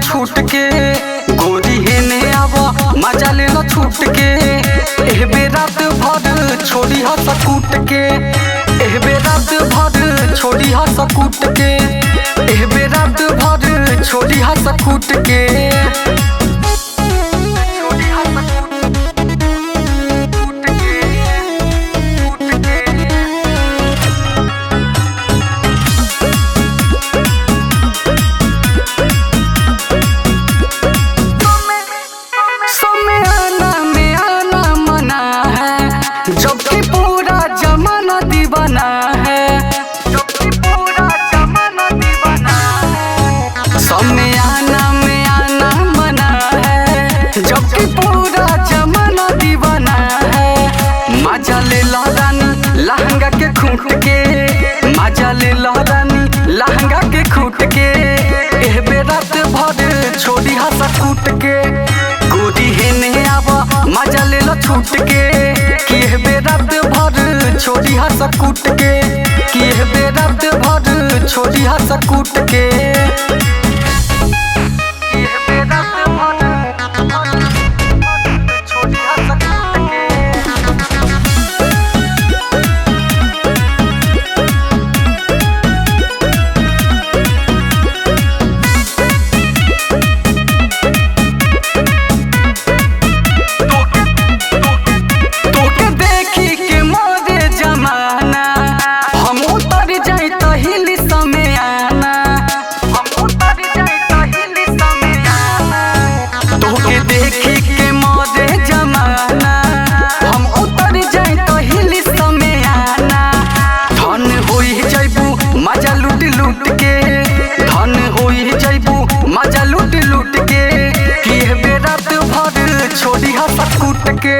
छूट के, गोरी हेने आवा मजा ले लो छूट के। एहबे रात भर छोड़ी हा सकूट के, एहबे रात भर छोड़ी हा सकूट के, एहबे रात भर छोड़ी हा सकूट के। जबकि पूरा जमाना दीवाना है, जबकि पूरा जमाना दीवाना है। समय आना में आना मना है, जबकि पूरा जमाना दीवाना है। मजा ले लो रानी लहंगा के खूंट के, मजा ले लो रानी लहंगा के खूंट के। एहबे रात भर छोड़ी हा सकूट के, गोदी हेने आवा मजा ले लो छूट के। एहबे रात भर छोड़ी हा सकूट के, एहबे रात भर छोड़ी हा सकूट के। मजा लूट लूट के धन होई जैबू, मजा लूट लूट के। एहबे रात भर छोड़ी हा सकूट के,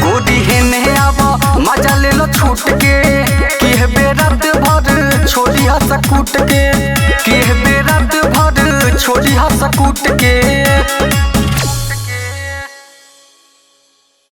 गोदी हेने आवा मजा ले लो छूट के। एहबे रात भर छोड़ी हा सकूट के, एहबे रात भर छोड़ी हा सकूट के।